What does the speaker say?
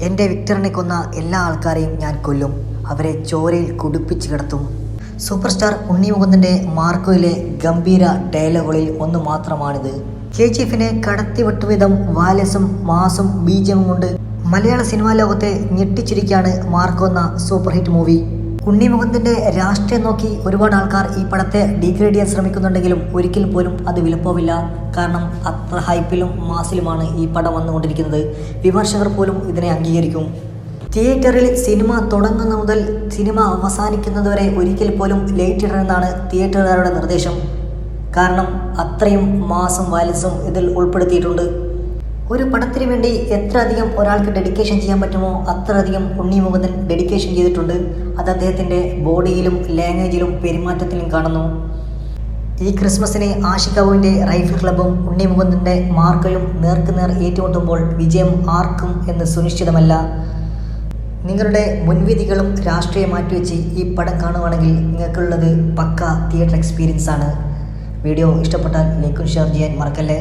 എൻ്റെ വിക്ടറിനെ കൊന്ന എല്ലാ ആൾക്കാരെയും ഞാൻ കൊല്ലും. അവരെ ചോരയിൽ കുടിപ്പിച്ച് കിടത്തും. സൂപ്പർ സ്റ്റാർ ഉണ്ണി മുകുന്ദൻ്റെ മാർക്കോയിലെ ഗംഭീര ഡയലോഗുകളിൽ ഒന്ന് മാത്രമാണിത്. KGF-നെ കടത്തിവിട്ട വിധം വാലസും മാസും ബീജവും കൊണ്ട് മലയാള സിനിമാ ലോകത്തെ ഞെട്ടിച്ചിരിക്കുകയാണ് മാർക്കോ എന്ന സൂപ്പർ ഹിറ്റ് മൂവി. ഉണ്ണി മുകുന്ദൻ്റെ രാഷ്ട്രീയം നോക്കി ഒരുപാട് ആൾക്കാർ ഈ പടത്തെ ഡീഗ്രേഡ് ചെയ്യാൻ ശ്രമിക്കുന്നുണ്ടെങ്കിലും ഒരിക്കൽ പോലും അത് വിലപ്പോവില്ല. കാരണം അത്ര ഹൈപ്പിലും മാസിലുമാണ് ഈ പടം വന്നുകൊണ്ടിരിക്കുന്നത്. വിമർശകർ പോലും ഇതിനെ അംഗീകരിക്കും. തിയേറ്ററിൽ സിനിമ തുടങ്ങുന്ന മുതൽ സിനിമ അവസാനിക്കുന്നതുവരെ ഒരിക്കൽ പോലും ലേറ്റ് ഇടണമെന്നാണ് തിയേറ്ററുകാരുടെ നിർദ്ദേശം. കാരണം അത്രയും മാസും വയലൻസും ഇതിൽ ഉൾപ്പെടുത്തിയിട്ടുണ്ട്. ഒരു പടത്തിന് വേണ്ടി എത്ര അധികം ഒരാൾക്ക് ഡെഡിക്കേഷൻ ചെയ്യാൻ പറ്റുമോ അത്രയധികം ഉണ്ണി മുകുന്ദൻ ഡെഡിക്കേഷൻ ചെയ്തിട്ടുണ്ട്. അത് അദ്ദേഹത്തിൻ്റെ ബോഡിയിലും ലാംഗ്വേജിലും പെരുമാറ്റത്തിലും കാണുന്നു. ഈ ക്രിസ്മസിന് ആഷിക് കപൂറിൻ്റെ റൈഫിൾ ക്ലബ്ബും ഉണ്ണി മുകുന്ദൻ്റെ മാർക്കോയും നേർക്കുനേർ ഏറ്റുമുട്ടുമ്പോൾ വിജയം ആർക്കും എന്ന് സുനിശ്ചിതമല്ല. നിങ്ങളുടെ മുൻവിധികളും രാഷ്ട്രീയം മാറ്റിവെച്ച് ഈ പടം കാണുവാണെങ്കിൽ നിങ്ങൾക്കുള്ളത് പക്ക തിയേറ്റർ എക്സ്പീരിയൻസ് ആണ്. വീഡിയോ ഇഷ്ടപ്പെട്ടാൽ ലൈക്കും ഷെയർ ചെയ്യാൻ മറക്കല്ലേ.